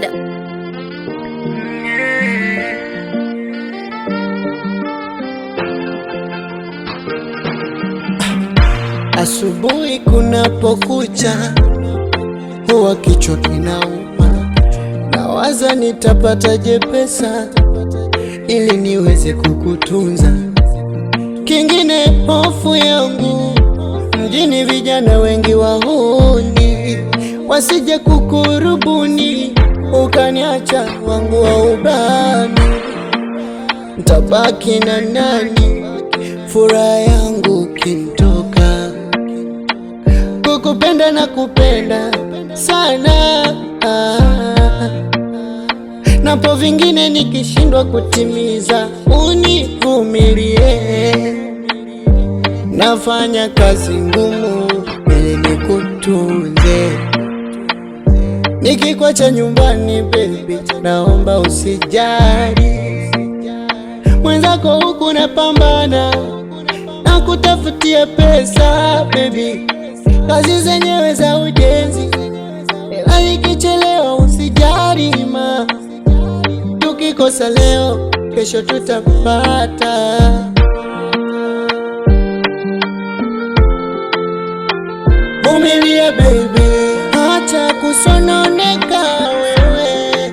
God. Asubuhi kunapokucha huwa kichwa kinauma, nawaza nitapataje pesa ili niweze kukutunza. Kingine hofu yangu, mjini vijana wengi wahuni, wasije kukurubuni ukaniacha wangu wa ubani. Ntabaki na nani? Furaha yangu kintoka, kukupenda na kupenda sana, napo vingine nikishindwa kutimiza univumilie. Nafanya kazi ngumu ili nikutunze, nikikwacha nyumbani baby naomba usijali. Mwenzako huku napambana na kutafutia pesa baby, kazi zenyewe za ujenzi, ila nikichelewa usijali ma, tukikosa leo kesho tutapata. Vumilia baby, acha kusononeka wewe.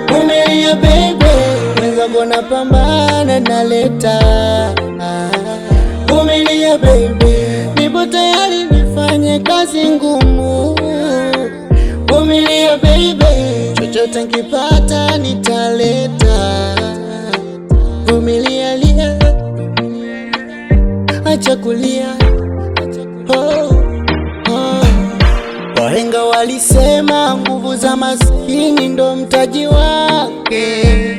Vumilia baby, mwenzako napambana naleta. Vumilia baby, nipo tayari nifanye kazi ngumu. Vumilia baby, chochote nikipata nitaleta. Vumilia lia, acha kulia. Wahenga walisema nguvu za maskini ndo mtaji wake.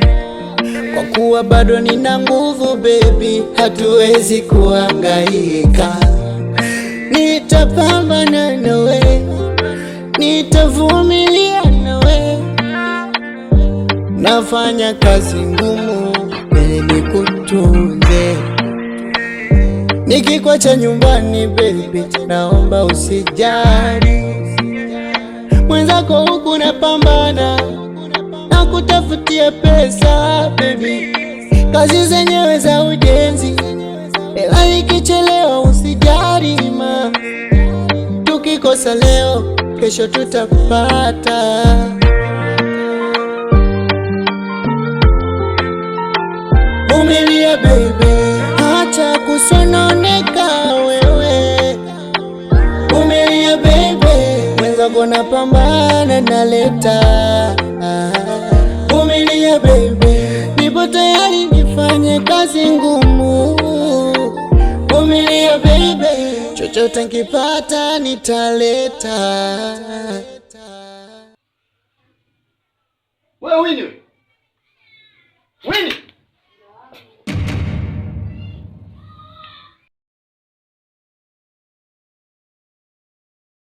Kwa kuwa bado nina nguvu baby, hatuwezi kuhangaika. Nitapambana nawe, nitavumilia nawe. Nafanya kazi ngumu ili nikutunze, nikikwacha nyumbani baby naomba usijali. Mwenzako huku napambana na kutafutia pesa baby, kazi zenyewe za ujenzi, ila nikichelewa usijali ma, tukikosa leo kesho tutapata. Vumilia baby, acha kusononeka wewe. Vumilia baby, mwenzako napambana naleta. Vumilia baby, nipo tayari nifanye kazi ngumu. Vumilia baby, chochote nikipata nitaleta. Wewe Winnie.